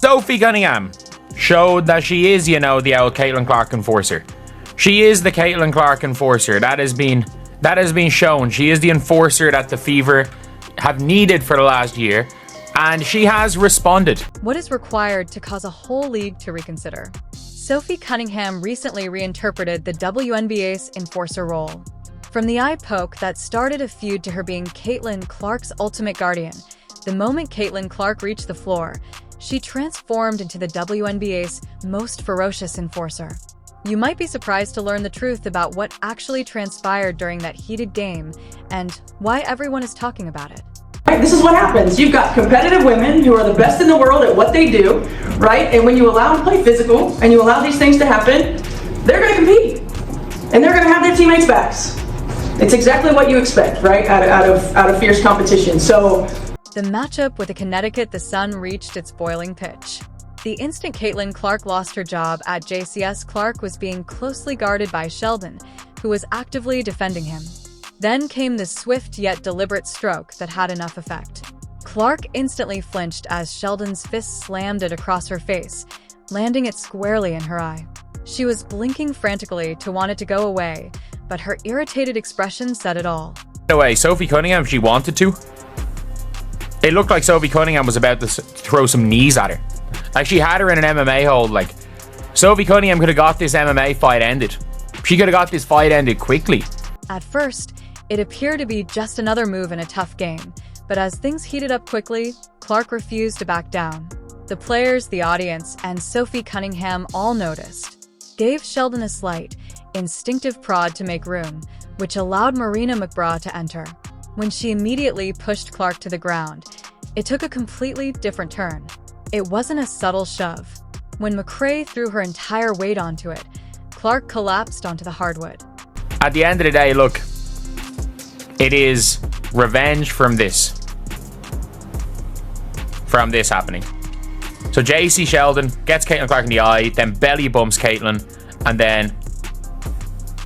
Sophie Cunningham showed that she is, the old Caitlin Clark enforcer. She is the Caitlin Clark enforcer. That has been shown. She is the enforcer that the Fever have needed for the last year, and she has responded. What is required to cause a whole league to reconsider? Sophie Cunningham recently reinterpreted the WNBA's enforcer role. From the eye poke that started a feud to her being Caitlin Clark's ultimate guardian, the moment Caitlin Clark reached the floor, she transformed into the WNBA's most ferocious enforcer. You might be surprised to learn the truth about what actually transpired during that heated game and why everyone is talking about it. Right, this is what happens. You've got competitive women who are the best in the world at what they do, right? And when you allow them to play physical and you allow these things to happen, they're going to compete. And they're going to have their teammates' backs. It's exactly what you expect, right? Out of fierce competition. So the matchup with the Connecticut The Sun reached its boiling pitch. The instant Caitlin Clark lost her job at JCS, Clark was being closely guarded by Sheldon, who was actively defending him. Then came the swift yet deliberate stroke that had enough effect. Clark instantly flinched as Sheldon's fist slammed it across her face, landing it squarely in her eye. She was blinking frantically to want it to go away, but her irritated expression said it all. By the way, Sophie Cunningham, if she wanted to, it looked like Sophie Cunningham was about to throw some knees at her. Like, she had her in an MMA hold. Like, Sophie Cunningham could have got this MMA fight ended. She could have got this fight ended quickly. At first, it appeared to be just another move in a tough game, but as things heated up quickly, Clark refused to back down. The players, the audience, and Sophie Cunningham all noticed, gave Sheldon a slight, instinctive prod to make room, which allowed Marina McBraw to enter. When she immediately pushed Clark to the ground, it took a completely different turn. It wasn't a subtle shove. When McRae threw her entire weight onto it, Clark collapsed onto the hardwood. At the end of the day, look, it is revenge from this happening. So JC Sheldon gets Caitlin Clark in the eye, then belly bumps Caitlin, and then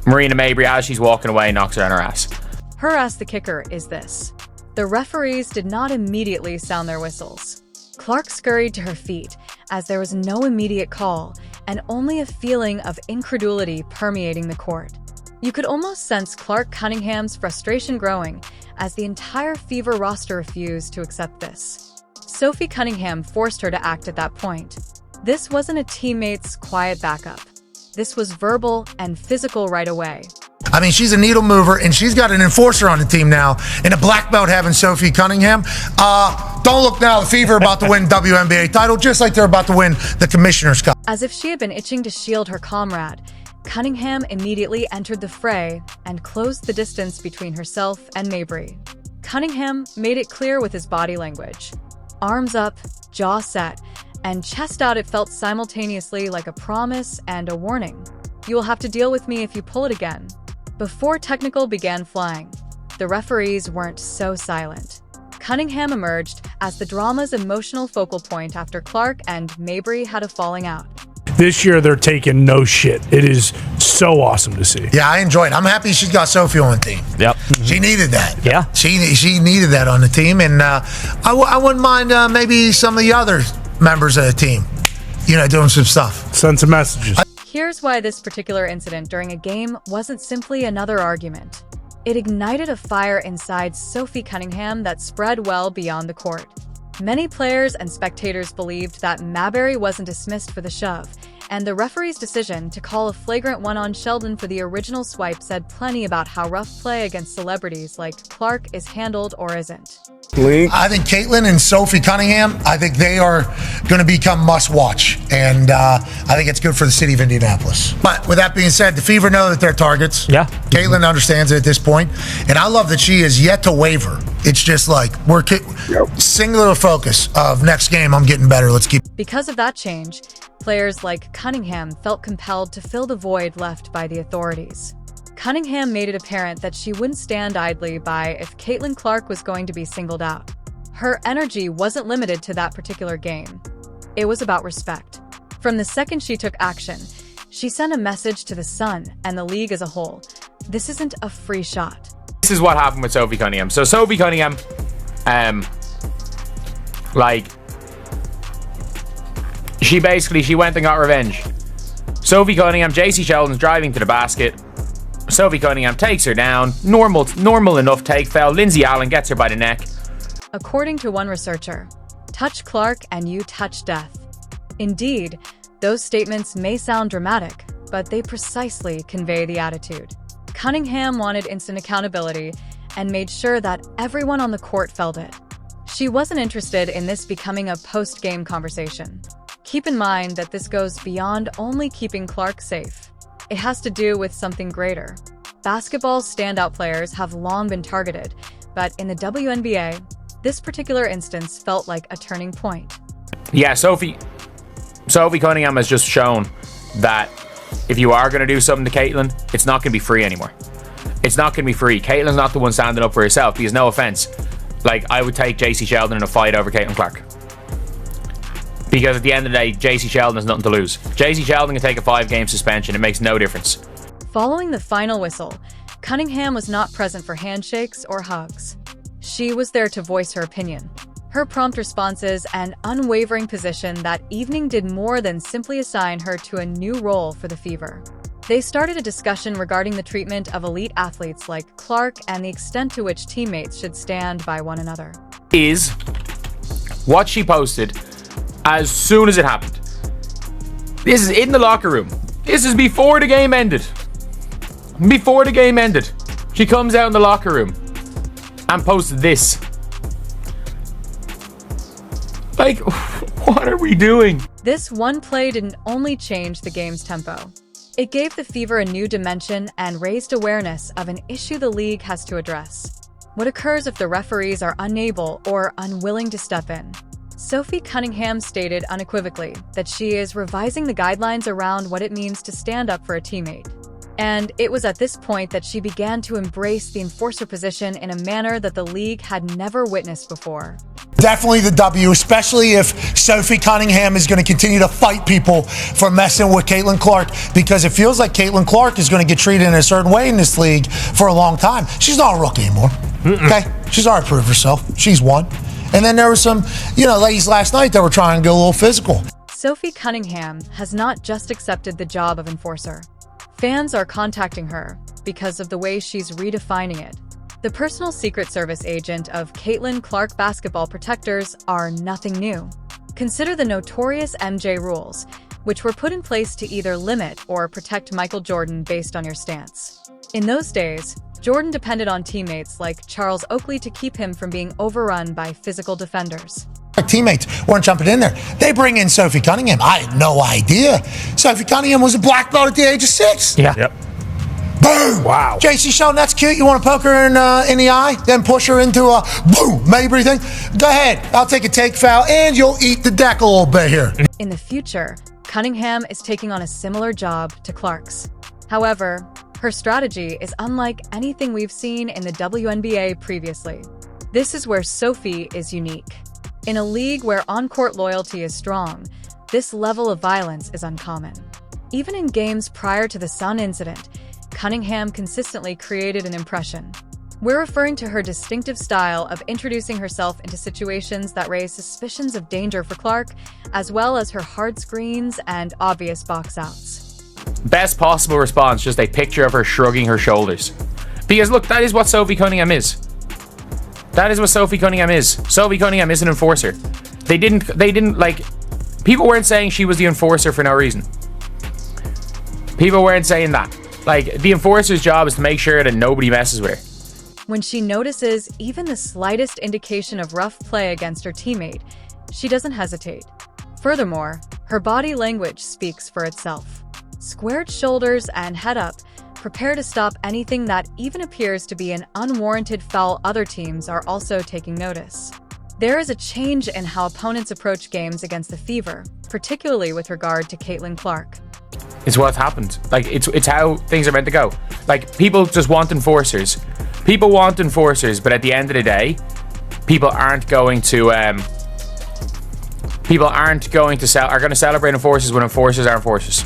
Marina Mabry, as she's walking away, knocks her on her ass. Her ass the kicker is this. The referees did not immediately sound their whistles. Clark scurried to her feet as there was no immediate call and only a feeling of incredulity permeating the court. You could almost sense Clark Cunningham's frustration growing as the entire Fever roster refused to accept this. Sophie Cunningham forced her to act at that point. This wasn't a teammate's quiet backup. This was verbal and physical right away. I mean, she's a needle mover, and she's got an enforcer on the team now, and a black belt having Sophie Cunningham. Don't look now, the Fever are about to win WNBA title, just like they're about to win the Commissioner's Cup. As if she had been itching to shield her comrade, Cunningham immediately entered the fray and closed the distance between herself and Mabry. Cunningham made it clear with his body language. Arms up, jaw set, and chest out, it felt simultaneously like a promise and a warning. You will have to deal with me if you pull it again. Before technical began flying, the referees weren't so silent. Cunningham emerged as the drama's emotional focal point after Clark and Mabry had a falling out. This year, they're taking no shit. It is so awesome to see. Yeah, I enjoy it. I'm happy she's got Sophie on the team. Yep. She needed that. Yeah. She needed that on the team, and I wouldn't mind maybe some of the other members of the team, doing some stuff. Send some messages. Here's why this particular incident during a game wasn't simply another argument. It ignited a fire inside Sophie Cunningham that spread well beyond the court. Many players and spectators believed that Mabry wasn't dismissed for the shove, and the referee's decision to call a flagrant one on Sheldon for the original swipe said plenty about how rough play against celebrities like Clark is handled or isn't. I think Caitlin and Sophie Cunningham, I think they are going to become must-watch, and I think it's good for the city of Indianapolis. But with that being said, the Fever know that they're targets. Yeah. Caitlin understands it at this point, and I love that she is yet to waver. It's just like we're singular focus of next game, I'm getting better. Let's keep. Because of that change, players like Cunningham felt compelled to fill the void left by the authorities. Cunningham made it apparent that she wouldn't stand idly by if Caitlin Clark was going to be singled out. Her energy wasn't limited to that particular game. It was about respect. From the second she took action, she sent a message to the Sun and the league as a whole. This isn't a free shot. This is what happened with Sophie Cunningham. So Sophie Cunningham, She went and got revenge. Sophie Cunningham, JC Sheldon's driving to the basket. Sophie Cunningham takes her down. Normal enough take foul. Lindsay Allen gets her by the neck. According to one researcher, touch Clark and you touch death. Indeed, those statements may sound dramatic, but they precisely convey the attitude. Cunningham wanted instant accountability and made sure that everyone on the court felt it. She wasn't interested in this becoming a post-game conversation. Keep in mind that this goes beyond only keeping Clark safe. It has to do with something greater. Basketball's standout players have long been targeted, but in the WNBA, this particular instance felt like a turning point. Yeah, Sophie Cunningham has just shown that if you are going to do something to Caitlin, it's not going to be free anymore. It's not going to be free. Caitlin's not the one standing up for herself, because no offense, like, I would take JC Sheldon in a fight over Caitlin Clark. Because at the end of the day, JC Sheldon has nothing to lose. JC Sheldon can take a 5-game suspension. It makes no difference. Following the final whistle, Cunningham was not present for handshakes or hugs. She was there to voice her opinion. Her prompt responses and unwavering position that evening did more than simply assign her to a new role for the Fever. They started a discussion regarding the treatment of elite athletes like Clark and the extent to which teammates should stand by one another. Is what she posted as soon as it happened. This is in the locker room. This is before the game ended. Before the game ended, she comes out in the locker room and posts this. Like, what are we doing? This one play didn't only change the game's tempo. It gave the Fever a new dimension and raised awareness of an issue the league has to address. What occurs if the referees are unable or unwilling to step in? Sophie Cunningham stated unequivocally that she is revising the guidelines around what it means to stand up for a teammate. And it was at this point that she began to embrace the enforcer position in a manner that the league had never witnessed before. Definitely the W, especially if Sophie Cunningham is going to continue to fight people for messing with Caitlin Clark, because it feels like Caitlin Clark is going to get treated in a certain way in this league for a long time. She's not a rookie anymore. Okay? She's already proved herself. She's won. And then there were some, ladies last night that were trying to go a little physical. Sophie Cunningham has not just accepted the job of enforcer. Fans are contacting her because of the way she's redefining it. The personal Secret Service agent of Caitlin Clark basketball protectors are nothing new. Consider the notorious MJ rules, which were put in place to either limit or protect Michael Jordan based on your stance. In those days, Jordan depended on teammates like Charles Oakley to keep him from being overrun by physical defenders. Teammates weren't jumping in there. They bring in Sophie Cunningham. I had no idea. Sophie Cunningham was a black belt at the age of 6. Yeah. Yep. Boom! Wow. JC Sheldon, that's cute. You want to poke her in the eye, then push her into a boom, Mabry thing? Go ahead. I'll take a take foul, and you'll eat the deck a little bit here. In the future, Cunningham is taking on a similar job to Clark's. However, her strategy is unlike anything we've seen in the WNBA previously. This is where Sophie is unique. In a league where on-court loyalty is strong, this level of violence is uncommon. Even in games prior to the Sun incident, Cunningham consistently created an impression. We're referring to her distinctive style of introducing herself into situations that raise suspicions of danger for Clark, as well as her hard screens and obvious box outs. Best possible response, just a picture of her shrugging her shoulders. Because look, that is what Sophie Cunningham is. That is what Sophie Cunningham is. Sophie Cunningham is an enforcer. They didn't like, people weren't saying she was the enforcer for no reason. People weren't saying that. Like, the enforcer's job is to make sure that nobody messes with her. When she notices even the slightest indication of rough play against her teammate, she doesn't hesitate. Furthermore, her body language speaks for itself. Squared shoulders and head up, prepare to stop anything that even appears to be an unwarranted foul. Other teams are also taking notice. There is a change in how opponents approach games against the Fever, particularly with regard to Caitlin Clark. It's what happened. Like, it's how things are meant to go. Like, people just want enforcers. People want enforcers, but at the end of the day, people are going to celebrate enforcers when enforcers are enforcers.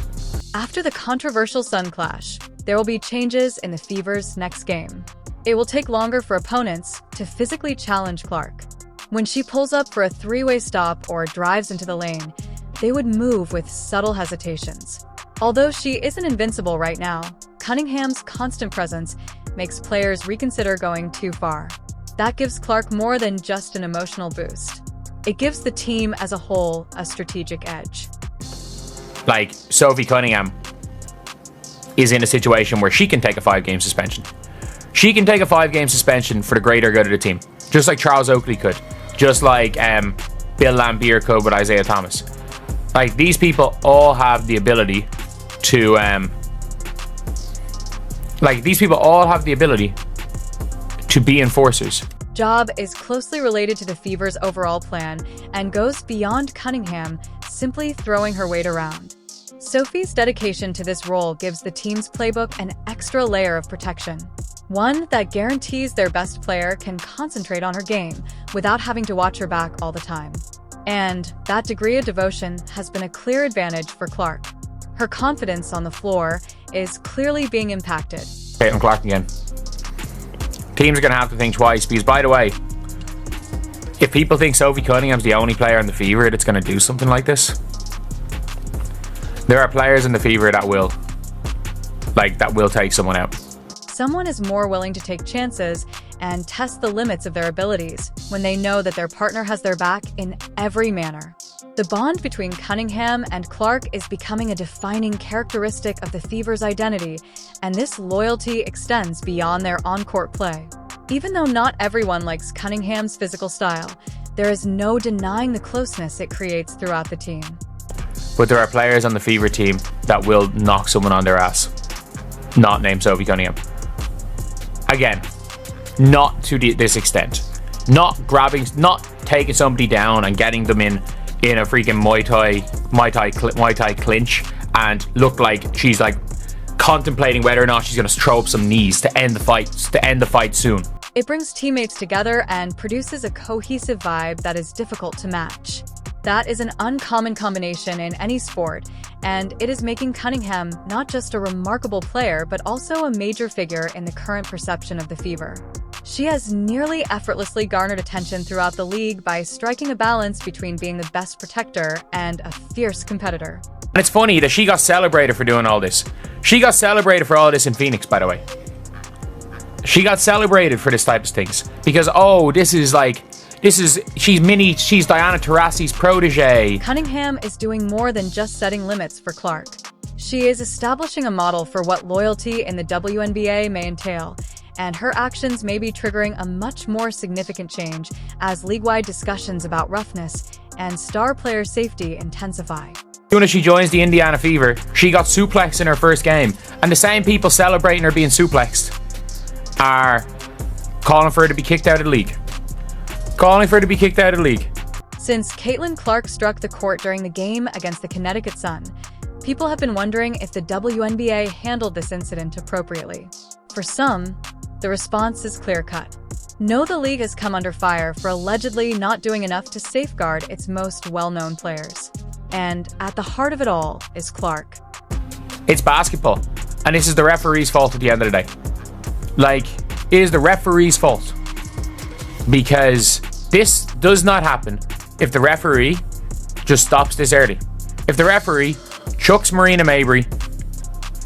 After the controversial Sun clash, there will be changes in the Fever's next game. It will take longer for opponents to physically challenge Clark. When she pulls up for a three-way stop or drives into the lane, they would move with subtle hesitations. Although she isn't invincible right now, Cunningham's constant presence makes players reconsider going too far. That gives Clark more than just an emotional boost. It gives the team as a whole a strategic edge. Like, Sophie Cunningham is in a situation where she can take a 5-game suspension. She can take a 5-game suspension for the greater good of the team. Just like Charles Oakley could. Just like Bill Laimbeer could with Isaiah Thomas. Like, these people all have the ability to be enforcers. Job is closely related to the Fever's overall plan and goes beyond Cunningham simply throwing her weight around. Sophie's dedication to this role gives the team's playbook an extra layer of protection. One that guarantees their best player can concentrate on her game without having to watch her back all the time. And that degree of devotion has been a clear advantage for Clark. Her confidence on the floor is clearly being impacted. Caitlin Clark again. Teams are going to have to think twice because, by the way, if people think Sophie Cunningham's the only player in the Fever that's going to do something like this, there are players in the Fever that will take someone out. Someone is more willing to take chances and test the limits of their abilities when they know that their partner has their back in every manner. The bond between Cunningham and Clark is becoming a defining characteristic of the Fever's identity, and this loyalty extends beyond their on-court play. Even though not everyone likes Cunningham's physical style, there is no denying the closeness it creates throughout the team. But there are players on the Fever team that will knock someone on their ass, not named Sophie Cunningham. Again, not to this extent. Not taking somebody down and getting them in a freaking Muay Thai clinch and look like she's like contemplating whether or not she's going to throw up some knees to end the fight soon. It brings teammates together and produces a cohesive vibe that is difficult to match. That is an uncommon combination in any sport, and it is making Cunningham not just a remarkable player, but also a major figure in the current perception of the Fever. She has nearly effortlessly garnered attention throughout the league by striking a balance between being the best protector and a fierce competitor. And it's funny that she got celebrated for doing all this. She got celebrated for all this in Phoenix, by the way. She got celebrated for this type of things because, she's Diana Taurasi's protege. Cunningham is doing more than just setting limits for Clark. She is establishing a model for what loyalty in the WNBA may entail, and her actions may be triggering a much more significant change as league-wide discussions about roughness and star player safety intensify. As soon as she joins the Indiana Fever, she got suplexed in her first game, and the same people celebrating her being suplexed are calling for her to be kicked out of the league. Since Caitlin Clark struck the court during the game against the Connecticut Sun, people have been wondering if the WNBA handled this incident appropriately. For some, the response is clear-cut. No, the league has come under fire for allegedly not doing enough to safeguard its most well-known players. And at the heart of it all is Clark. It's basketball, and this is the referee's fault at the end of the day. It is the referee's fault. Because this does not happen if the referee just stops this early. If the referee chucks Marina Mabry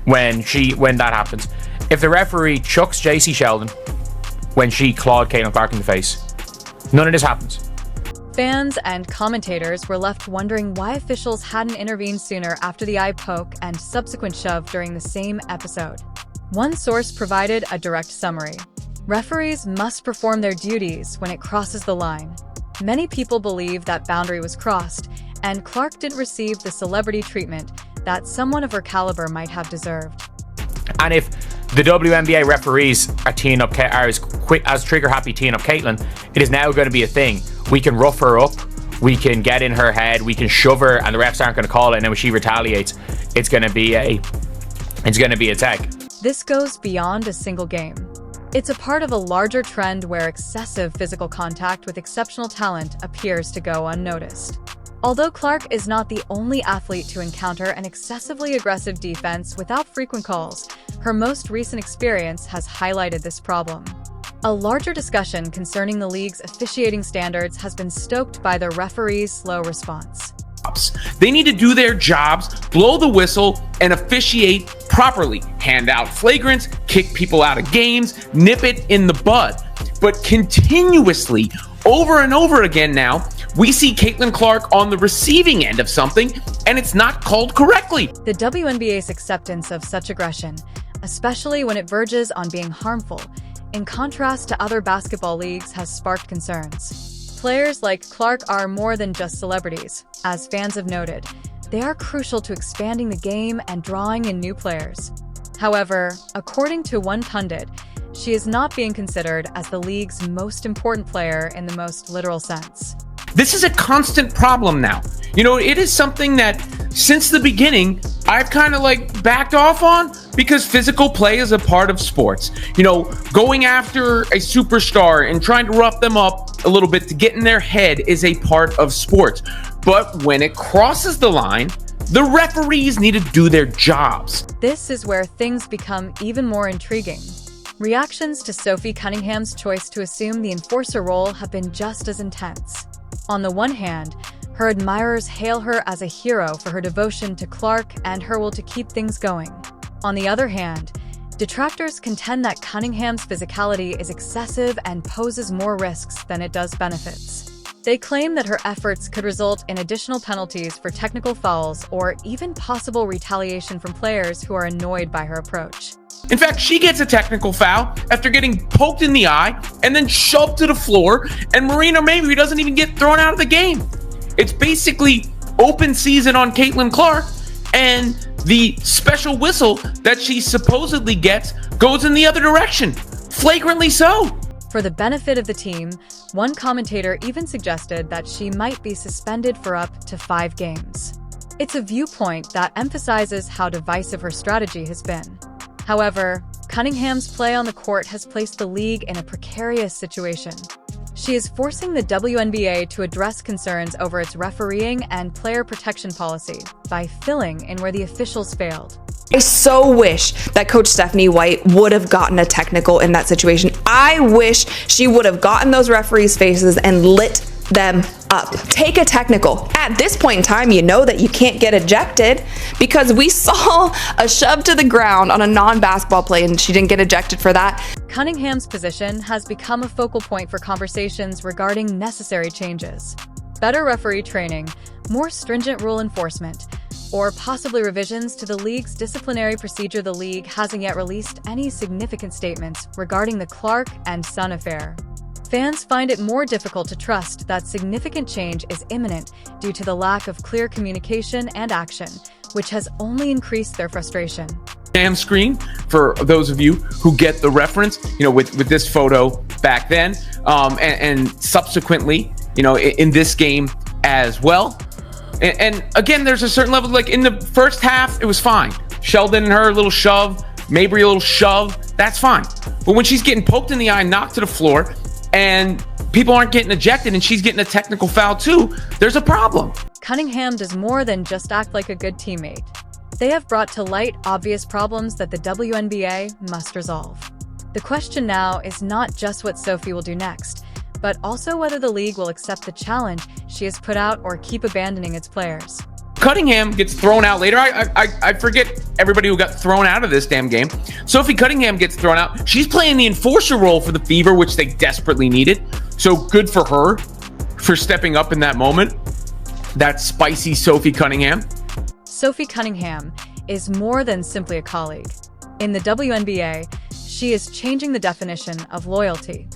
when that happens. If the referee chucks JC Sheldon when she clawed Caitlin Clark in the face. None of this happens. Fans and commentators were left wondering why officials hadn't intervened sooner after the eye poke and subsequent shove during the same episode. One source provided a direct summary. Referees must perform their duties when it crosses the line. Many people believe that boundary was crossed, and Clark didn't receive the celebrity treatment that someone of her caliber might have deserved. And if the WNBA referees are as trigger happy teeing up Caitlin, it is now going to be a thing. We can rough her up, we can get in her head, we can shove her, and the refs aren't going to call it. And then when she retaliates, it's going to be a tag. This goes beyond a single game. It's a part of a larger trend where excessive physical contact with exceptional talent appears to go unnoticed. Although Clark is not the only athlete to encounter an excessively aggressive defense without frequent calls, her most recent experience has highlighted this problem. A larger discussion concerning the league's officiating standards has been stoked by the referee's slow response. They need to do their jobs, blow the whistle, and officiate properly. Hand out flagrants, kick people out of games, nip it in the bud. But continuously, over and over again now, we see Caitlin Clark on the receiving end of something, and it's not called correctly. The WNBA's acceptance of such aggression, especially when it verges on being harmful, in contrast to other basketball leagues, has sparked concerns. Players like Clark are more than just celebrities. As fans have noted, they are crucial to expanding the game and drawing in new players. However, according to one pundit, she is not being considered as the league's most important player in the most literal sense. This is a constant problem now. You know, it is something that since the beginning, I've kind of backed off on, because physical play is a part of sports. You know, going after a superstar and trying to rough them up a little bit to get in their head is a part of sports. But when it crosses the line, the referees need to do their jobs. This is where things become even more intriguing. Reactions to Sophie Cunningham's choice to assume the enforcer role have been just as intense. On the one hand, her admirers hail her as a hero for her devotion to Clark and her will to keep things going. On the other hand, detractors contend that Cunningham's physicality is excessive and poses more risks than it does benefits. They claim that her efforts could result in additional penalties for technical fouls or even possible retaliation from players who are annoyed by her approach. In fact, she gets a technical foul after getting poked in the eye and then shoved to the floor, and Marina Mabrey doesn't even get thrown out of the game. It's basically open season on Caitlin Clark, and the special whistle that she supposedly gets goes in the other direction, flagrantly so. For the benefit of the team, one commentator even suggested that she might be suspended for up to 5 games. It's a viewpoint that emphasizes how divisive her strategy has been. However, Cunningham's play on the court has placed the league in a precarious situation. She is forcing the WNBA to address concerns over its refereeing and player protection policy by filling in where the officials failed. I so wish that Coach Stephanie White would have gotten a technical in that situation. I wish she would have gotten those referees' faces and lit them up. Take a technical. At this point in time, you know that you can't get ejected, because we saw a shove to the ground on a non-basketball play and she didn't get ejected for that. Cunningham's position has become a focal point for conversations regarding necessary changes. Better referee training, more stringent rule enforcement, or possibly revisions to the league's disciplinary procedure. The league hasn't yet released any significant statements regarding the Clark and Son affair. Fans find it more difficult to trust that significant change is imminent due to the lack of clear communication and action, which has only increased their frustration. Damn screen, for those of you who get the reference, you know, with this photo back then, and subsequently, you know, in this game as well. And again, there's a certain level, in the first half, it was fine. Sheldon and her, a little shove, Mabrey, a little shove, that's fine. But when she's getting poked in the eye, knocked to the floor, and people aren't getting ejected and she's getting a technical foul too, there's a problem. Cunningham does more than just act like a good teammate. They have brought to light obvious problems that the WNBA must resolve. The question now is not just what Sophie will do next, but also whether the league will accept the challenge she has put out or keep abandoning its players. Cunningham gets thrown out later. I forget everybody who got thrown out of this damn game. Sophie Cunningham gets thrown out. She's playing the enforcer role for the Fever, which they desperately needed. So good for her for stepping up in that moment. That's spicy Sophie Cunningham. Sophie Cunningham is more than simply a colleague. In the WNBA, she is changing the definition of loyalty.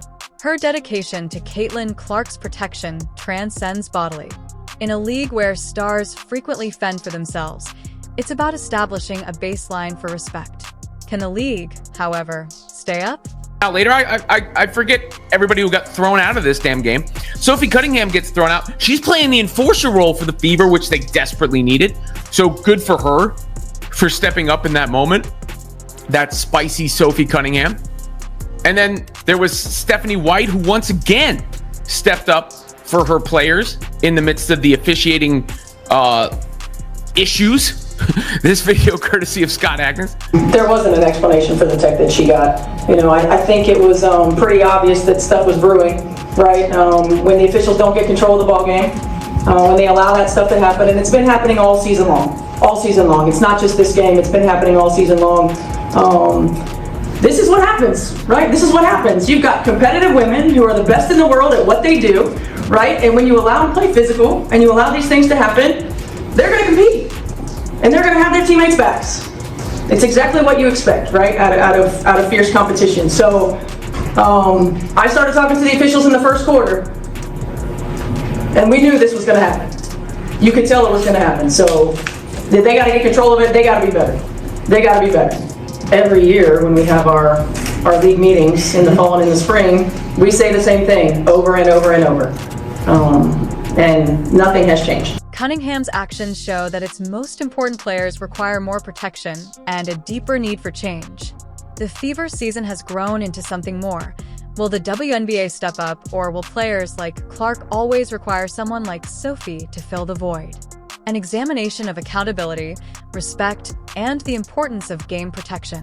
Her dedication to Caitlin Clark's protection transcends bodily. In a league where stars frequently fend for themselves, it's about establishing a baseline for respect. Can the league, however, stay up? Later, I forget everybody who got thrown out of this damn game. Sophie Cunningham gets thrown out. She's playing the enforcer role for the Fever, which they desperately needed. So good for her for stepping up in that moment. That's spicy Sophie Cunningham. And then there was Stephanie White, who once again stepped up for her players in the midst of the officiating issues. This video courtesy of Scott Agnes. There wasn't an explanation for the tech that she got. You know, I think it was pretty obvious that stuff was brewing, right? When the officials don't get control of the ball game, when they allow that stuff to happen, and it's been happening all season long. All season long. It's not just this game, it's been happening all season long. This is what happens, right? This is what happens. You've got competitive women who are the best in the world at what they do, right? And when you allow them to play physical, and you allow these things to happen, they're going to compete. And they're going to have their teammates' backs. It's exactly what you expect, right? Out of fierce competition. So I started talking to the officials in the first quarter, and we knew this was going to happen. You could tell it was going to happen. So they got to get control of it. They got to be better. They got to be better. Every year when we have our league meetings in the fall and in the spring, we say the same thing over and over and over. And nothing has changed. Cunningham's actions show that its most important players require more protection and a deeper need for change. The Fever season has grown into something more. Will the WNBA step up, or will players like Clark always require someone like Sophie to fill the void? An examination of accountability, respect, and the importance of game protection.